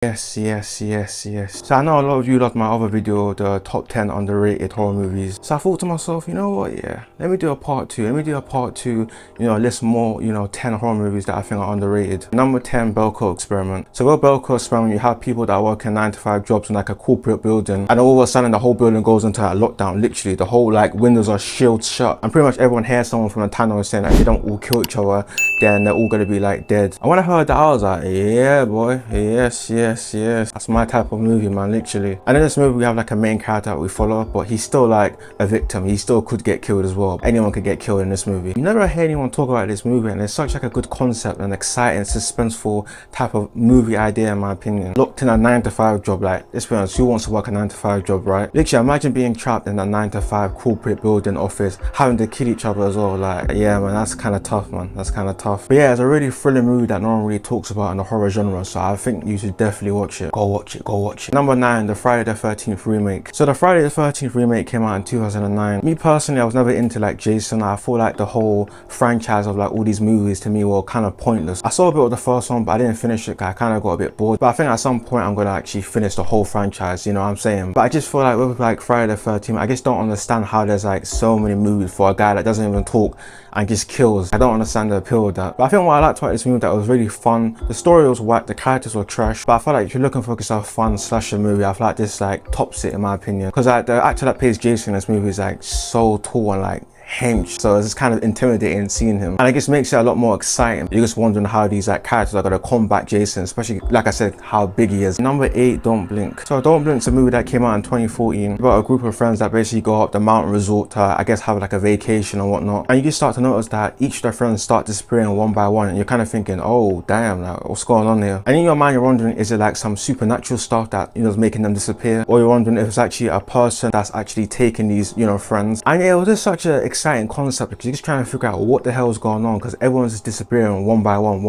Yes, yes, yes, yes. So I know a lot of you loved my other video, the top 10 underrated horror movies. So I thought to myself, you know what, yeah, let me do a part two. Let me do a part two, list more, 10 horror movies that I think are underrated. Number 10, Belko Experiment. So with Belko Experiment, you have people that work in 9 to 5 jobs in like a corporate building, and all of a sudden the whole building goes into a lockdown. Literally, the whole like windows are shielded shut, and pretty much everyone hears someone from the tunnel saying that if they don't all kill each other, then they're all gonna be like dead. And when I heard that, I was like, yeah, boy, yes, yes, yes. That's my type of movie, man, literally. And in this movie, we have like a main character that we follow, but he's still like a victim. He still could get killed as well. Anyone could get killed in this movie. You never hear anyone talk about this movie, and it's such like a good concept and exciting, suspenseful type of movie idea, in my opinion. Locked in a 9 to 5 job, like, let's be honest, who wants to work a 9 to 5 job, right? Literally, imagine being trapped in a 9 to 5 corporate building office, having to kill each other as well. Like, yeah, man, that's kind of tough, man. That's kind of tough. But yeah, it's a really thrilling movie that no one really talks about in the horror genre, so I think you should definitely watch it. Go watch it, go watch it. Number 9, the Friday the 13th remake. So the Friday the 13th remake came out in 2009. Me personally, I was never into like Jason. I feel like the whole franchise of like all these movies to me were kind of pointless. I saw a bit of the first one, but I didn't finish it. I kind of got a bit bored. But I think at some point I'm gonna actually finish the whole franchise, you know what I'm saying? But I just feel like with like Friday the 13th, I just don't understand how there's like so many movies for a guy that doesn't even talk and just kills. I don't understand the appeal of that. But I think what I liked about this movie that was really fun. The story was whack, the characters were trash. But I feel like if you're looking for a fun slasher movie, I feel like this like tops it in my opinion. Because like the actor that plays Jason in this movie is like so tall and like hench, so it's kind of intimidating seeing him, and it just makes it a lot more exciting. You're just wondering how these like characters are gonna combat Jason, especially like I said, how big he is. Number 8, Don't Blink. So Don't Blink's a movie that came out in 2014 about a group of friends that basically go up the mountain resort to, I guess, have like a vacation and whatnot, and you just start to notice that each of their friends start disappearing one by one, and you're kind of thinking, oh damn, like what's going on here? And in your mind you're wondering, is it like some supernatural stuff that is making them disappear, or you're wondering if it's actually a person that's actually taking these friends. And yeah, it was just such an exciting concept because you're just trying to figure out what the hell is going on, because everyone's just disappearing one by one.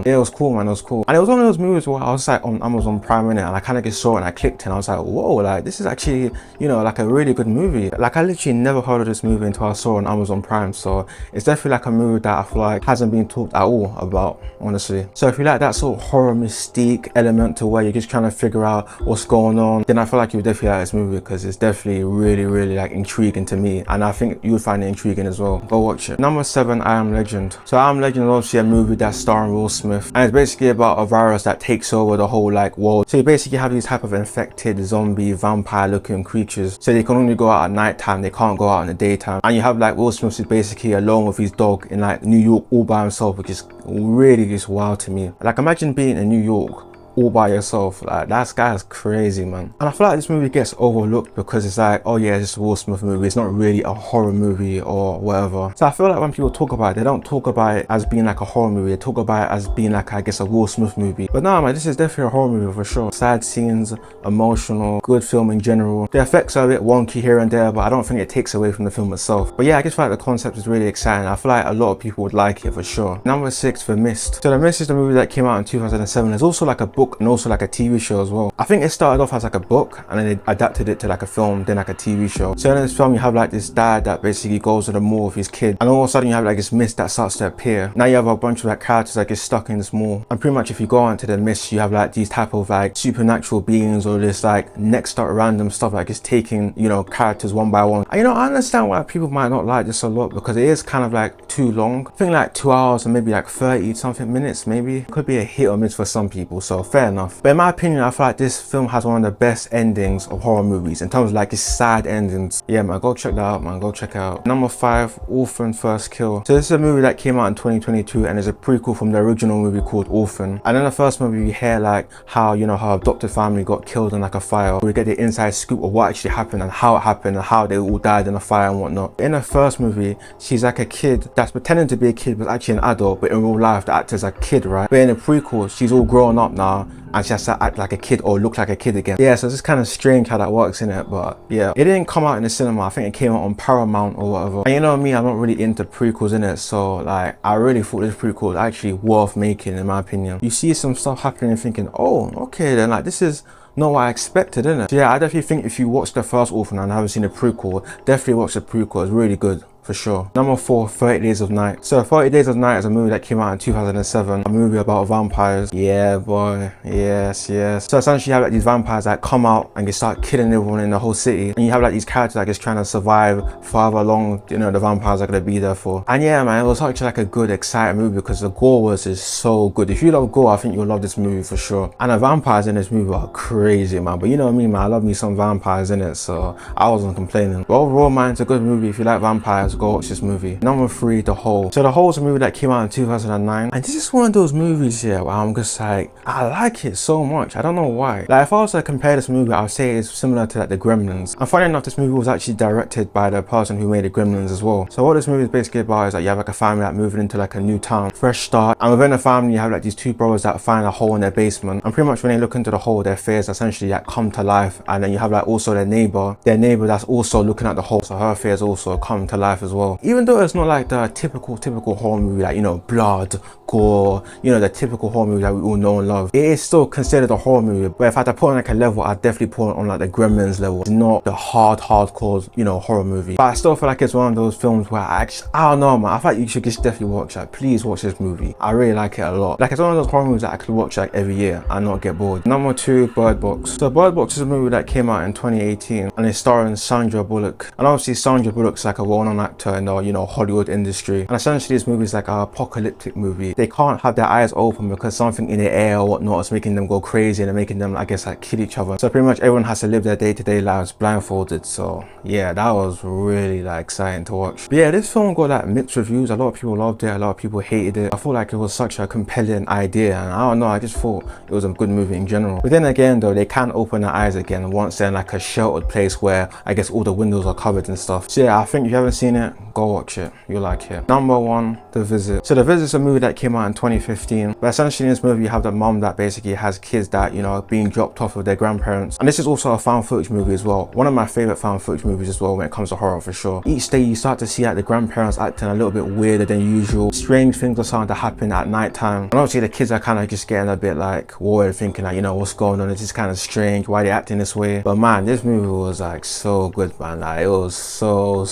Yeah, it was cool, man. It was cool. And it was one of those movies where I was like on Amazon Prime in it, and I kind of just saw it and I clicked and I was like, whoa, like this is actually like a really good movie. Like I literally never heard of this movie until I saw it on Amazon Prime, so it's definitely like a movie that I feel like hasn't been talked at all about, honestly. So if you like that sort of horror mystique element to where you're just trying to figure out what's going on, then I feel like you would definitely like this movie, because it's definitely really like intriguing to me, and I think you would find it intriguing as well. Go watch it. Number 7, I Am Legend. So I Am Legend is obviously a movie that's starring Will Smith, and it's basically about a virus that takes over the whole like world. So you basically have these type of infected zombie vampire looking creatures, so they can only go out at night time, they can't go out in the daytime. And you have like Will Smith is basically alone with his dog in like New York all by himself, which is really just wild to me. Like imagine being in New York all by yourself. Like that guy's crazy, man. And I feel like this movie gets overlooked because it's like, oh yeah, it's a Will Smith movie, it's not really a horror movie or whatever. So I feel like when people talk about it, they don't talk about it as being like a horror movie, they talk about it as being like, I guess, a Will Smith movie. But no, man, this is definitely a horror movie for sure. Sad scenes, emotional, good film in general. The effects are a bit wonky here and there, but I don't think it takes away from the film itself. But yeah, I just feel like the concept is really exciting. I feel like a lot of people would like it for sure. Number 6, The Mist. So The Mist is the movie that came out in 2007. There's also like a book and also like a TV show as well. I think it started off as like a book and then they adapted it to like a film, then like a TV show. So in this film you have like this dad that basically goes to the mall with his kid, and all of a sudden you have like this mist that starts to appear. Now you have a bunch of like characters that get stuck in this mall, and pretty much if you go into the mist you have like these type of like supernatural beings or this like next up random stuff like it's taking characters one by one. And I understand why people might not like this a lot, because it is kind of like too long. I think like 2 hours and maybe like 30 something minutes maybe. Could be a hit or miss for some people, so fair enough. But in my opinion, I feel like this film has one of the best endings of horror movies in terms of like its sad endings. Yeah, man, go check that out, man. Go check it out. Number 5, Orphan First Kill. So this is a movie that came out in 2022 and is a prequel from the original movie called Orphan. And in the first movie, you hear like how how adopted family got killed in like a fire. We get the inside scoop of what actually happened and how it happened and how they all died in a fire and whatnot. In the first movie, she's like a kid that's pretending to be a kid but actually an adult, but in real life the actor's a kid, right? But in the prequel, she's all grown up now and she has to act like a kid or look like a kid again. Yeah, so it's just kind of strange how that works in it, but yeah. It didn't come out in the cinema. I think it came out on Paramount or whatever. And you know me, I'm not really into prequels in it, so like I really thought this prequel was actually worth making in my opinion. You see some stuff happening and thinking, oh, okay then, like this is not what I expected, innit? So yeah, I definitely think if you watch the first Orphan and haven't seen the prequel, definitely watch the prequel. It's really good. for sure. Number 4, 30 Days of Night. So 30 Days of Night is a movie that came out in 2007, a movie about vampires. Yeah, boy, yes, yes. So essentially you have like these vampires that come out and they start killing everyone in the whole city, and you have like these characters that just trying to survive for however long, you know, the vampires are gonna be there for. And yeah, man, it was actually like a good, exciting movie because the gore was just so good. If you love gore, I think you'll love this movie for sure. And the vampires in this movie are crazy, man. But you know what I mean, man, I love me some vampires in it, so I wasn't complaining. But overall, man, it's a good movie. If you like vampires, go watch this movie. Number 3, The Hole. So The Hole is a movie that came out in 2009, and this is one of those movies here where I'm just like, I like it so much. I don't know why. Like, if I was to compare this movie, I would say it's similar to like The Gremlins. And funny enough, this movie was actually directed by the person who made The Gremlins as well. So what this movie is basically about is that you have like a family that moving into like a new town, fresh start, and within the family you have like these 2 brothers that find a hole in their basement, and pretty much when they look into the hole, their fears essentially like come to life. And then you have like also their neighbor that's also looking at the hole, so her fears also come to life as well. Even though it's not like the typical horror movie, like, you know, blood, gore, you know, the typical horror movie that we all know and love, it is still considered a horror movie. But if I had to put on like a level, I'd definitely put it on like the Gremlins level. It's not the hardcore, you know, horror movie, but I still feel like it's one of those films where I don't know, man, I feel like you should just definitely watch that. Please watch this movie. I really like it a lot. Like, it's one of those horror movies that I could watch like every year and not get bored. Number 2, Bird Box. So Bird Box is a movie that came out in 2018, and it's starring Sandra Bullock. And obviously Sandra Bullock's like a well-known actor in the, you know, Hollywood industry. And essentially this movie is like an apocalyptic movie. They can't have their eyes open because something in the air or whatnot is making them go crazy, and they're making them, I guess, like kill each other. So pretty much everyone has to live their day-to-day lives blindfolded. So yeah, that was really like exciting to watch. But yeah, this film got like mixed reviews. A lot of people loved it, a lot of people hated it. I feel like it was such a compelling idea, and I don't know, I just thought it was a good movie in general. But then again though, they can open their eyes again once they're in like a sheltered place where I guess all the windows are covered and stuff. So yeah, I think if you haven't seen it, go watch it. You'll like it. Number 1, The Visit. So The Visit is a movie that came out in 2015. But essentially in this movie you have the mom that basically has kids that, you know, are being dropped off with their grandparents. And this is also a found footage movie as well. One of my favorite found footage movies as well when it comes to horror for sure. Each day you start to see like the grandparents acting a little bit weirder than usual. Strange things are starting to happen at night time. And obviously the kids are kind of just getting a bit like worried, thinking like, you know, what's going on? It's just kind of strange. Why are they acting this way? But man, this movie was like so good, man. Like, it was so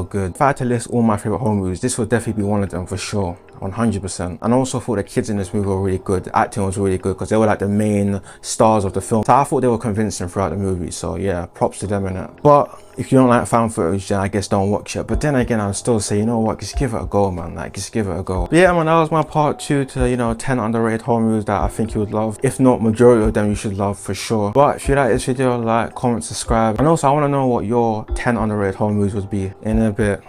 good. If I had to list all my favorite horror movies, this would definitely be one of them for sure. 100%. And I also thought the kids in this movie were really good. The acting was really good because they were like the main stars of the film. So I thought they were convincing throughout the movie. So yeah, props to them in it. But if you don't like found footage, then I guess don't watch it. But then again, I'll still say, you know what, just give it a go, man. Like, just give it a go. But yeah, man, that was my part 2 to, you know, 10 underrated horror movies that I think you would love. If not, majority of them you should love for sure. But if you like this video, like, comment, subscribe. And also, I want to know what your 10 underrated horror movies would be in a bit.